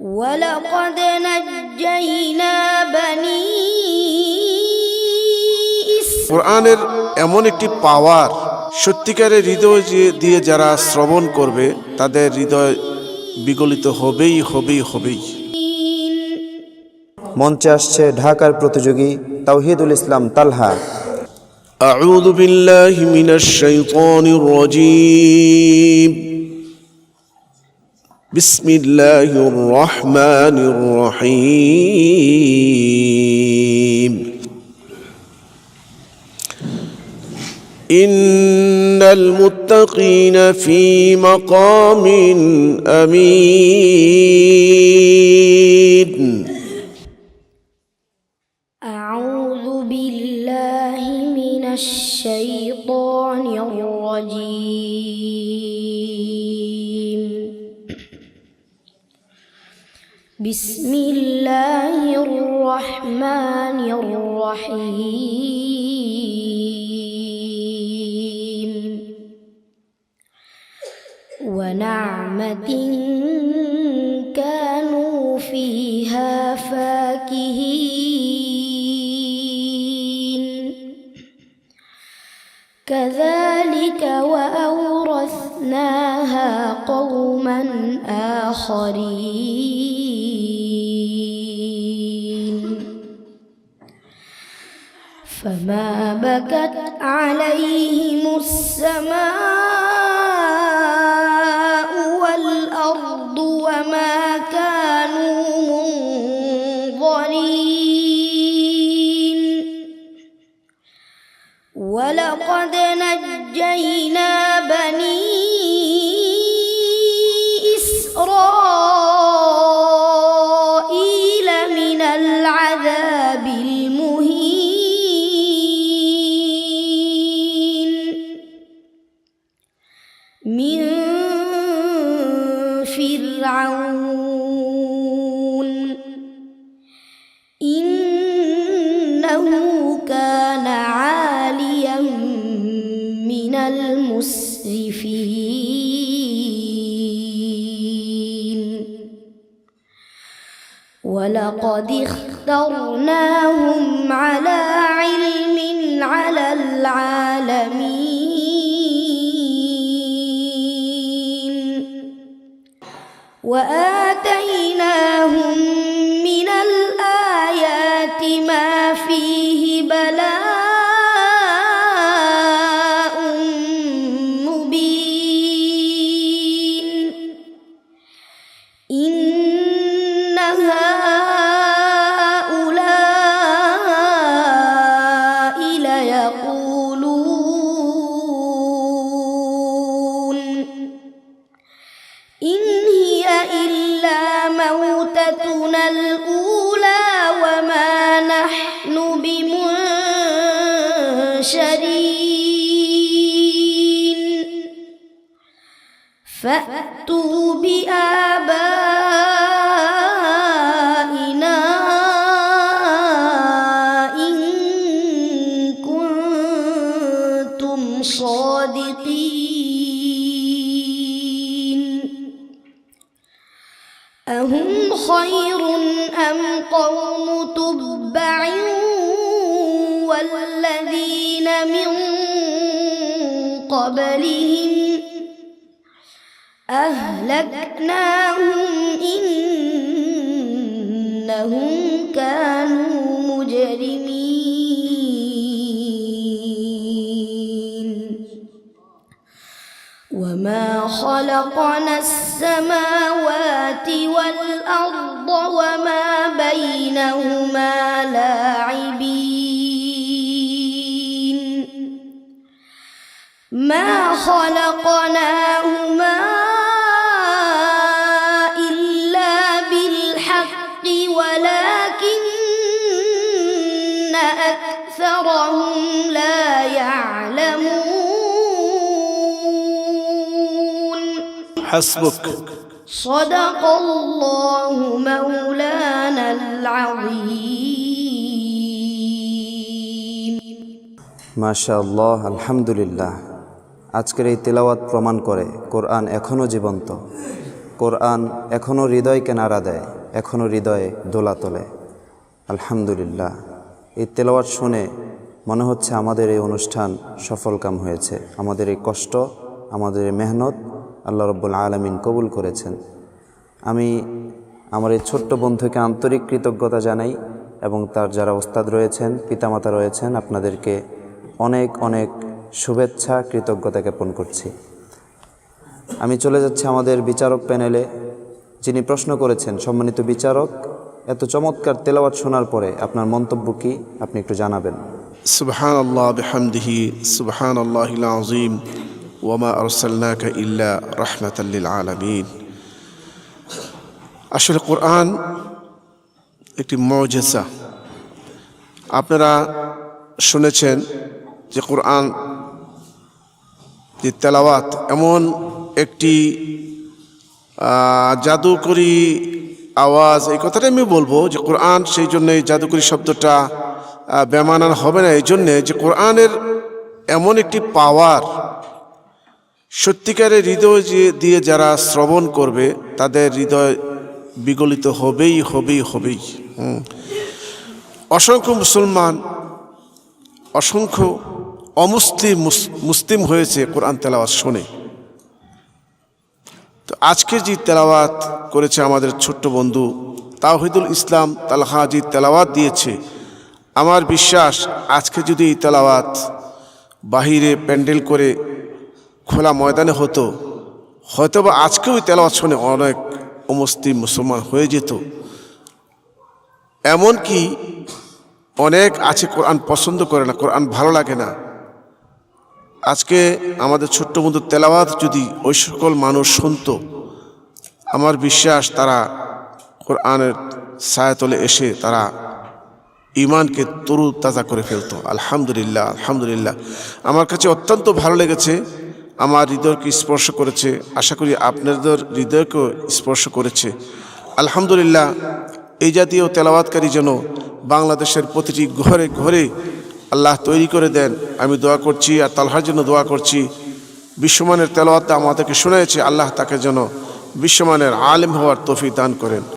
وَلَقَدْ نَجَّيْنَا بَنِي কোরআনের এমন একটি পাওয়ার, সত্যিকারের হৃদয় দিয়ে যারা শ্রবণ করবে তাদের হৃদয় বিগলিত হবেই হবেই হবেই। মঞ্চে আসছে ঢাকার প্রতিযোগী তাওহিদুল ইসলাম তালহা। আউযু বিল্লাহি মিনাশ শাইতানির রাজীম। বিসমিল্লাহির রহমানির রহিম। ইন্নাল মুত্তাকিনা ফি মাকামিন আমিন। أعوذ بالله من الشيطان الرجيم. بسم الله الرحمن الرحيم. ونعمة كانوا فيها فاكهين. كذلك وأورثناها قوما آخرين. فما بكت عليهم السماء والأرض وما كانوا منظرين. ولقد نجينا بني إسرائيل من العذاب المهين. من فرعون إنه كان عاليا من المسرفين. ولقد اخترناهم على علم على العالمين. وآتيناهم من الآيات ما فيه بلاء مبين. إن هؤلاء ليقولون إن هي إلا موتتنا الأولى وما نحن بمنشرين. فأتوا بآبائنا إن كنتم صادقين. أهم خير أم قوم تبع والذين من قبلهم أهلكناهم إنهم كانوا مجرمين. وما خلقنا السماوات والأرض وما بينهما لاعبين. ما خلقناهما إلا بالحق ولكن أكثرهم لا يعلمون. حسبك. صدق الله مولانا العظيم. মাশাআল্লাহ, আলহামদুলিল্লাহ। আজকের এই তেলাওয়াত প্রমাণ করে কোরআন এখনও জীবন্ত। কোরআন এখনও হৃদয়কে নাড়া দেয়, এখনও হৃদয়ে দোলা তোলে। আলহামদুলিল্লাহ, এই তেলাওয়াত শুনে মনে হচ্ছে আমাদের এই অনুষ্ঠান সফলকাম হয়েছে। আমাদের এই কষ্ট, আমাদের এই মেহনত আল্লাহ রাব্বুল আলামিন কবুল করেছেন। আমি আমার এই ছোট্ট বন্ধুকে আন্তরিক কৃতজ্ঞতা জানাই এবং তার যারা ওস্তাদ রয়েছেন, পিতামাতা রয়েছেন, আপনাদেরকে অনেক অনেক শুভেচ্ছা, কৃতজ্ঞতা জ্ঞাপন করছি। আমি চলে যাচ্ছি আমাদের বিচারক প্যানেলে, যিনি প্রশ্ন করেছেন। সম্মানিত বিচারক, এত চমৎকার তেলাওয়াত শোনার পরে আপনার মন্তব্য কি, আপনি একটু জানাবেন। সুবহানাল্লাহ বিহামদিহি, সুবহানাল্লাহিল আযীম, ওয়া মা আরসালনাকা ইল্লা রাহমাতাল লিল আলামিন। আসলে কোরআন একটি মুজিজা। আপনারা শুনেছেন যে কোরআন যে তেলাওয়াত এমন একটি জাদুকরী আওয়াজ, এই কথাটা আমি বলবো যে কোরআন, সেই জন্য এই জাদুকরী শব্দটা বেমানান হবে না, এই জন্যে যে কোরআনের এমন একটি পাওয়ার, সত্যিকারের হৃদয় দিয়ে যারা শ্রবণ করবে তাদের হৃদয় বিগলিত হবেই হবেই হবেই। অসংখ্য মুসলমান, অসংখ্য অমুসলিম মুসলিম হয়েছে কোরআন তেলাওয়াত শুনে। তো আজকে যে তেলাওয়াত করেছে আমাদের ছোট্ট বন্ধু তাওহিদুল ইসলাম তালহা, যে তেলাওয়াত দিয়েছে, আমার বিশ্বাস আজকে যদি এই তেলাওয়াত বাহিরে প্যান্ডেল করে খোলা ময়দানে হতো, হয়তোবা আজকেও এই তেলাওয়াত শুনে অনেক অমুসলিম মুসলমান হয়ে যেত। এমনকি অনেক আছে কোরআন পছন্দ করে না, কোরআন ভালো লাগে না। আজকে আমাদের ছোট্ট বন্ধু তেলাওয়াত যদি ওই সকল মানুষ শুনতো, আমার বিশ্বাস তারা কোরআনের ছায়াতলে এসে তারা ঈমানকে তরু তাজা করে ফেলতো। আলহামদুলিল্লাহ, আলহামদুলিল্লাহ। আমার কাছে অত্যন্ত ভালো লেগেছে, আমার হৃদয়কে স্পর্শ করেছে, আশা করি আপনাদের হৃদয়কেও স্পর্শ করেছে। আলহামদুলিল্লাহ, এই জাতীয় তেলাওয়াতকারী যেন বাংলাদেশের প্রতিটি ঘরে ঘরে আল্লাহ তৈরি করে দেন, আমি দোয়া করছি। আর তালহার জন্য দোয়া করছি, বিশ্বমানের তেলাওয়াত আমাদেরকে শুনিয়েছে, আল্লাহ তাকে যেন বিশ্বমানের আলেম হওয়ার তৌফিক দান করেন।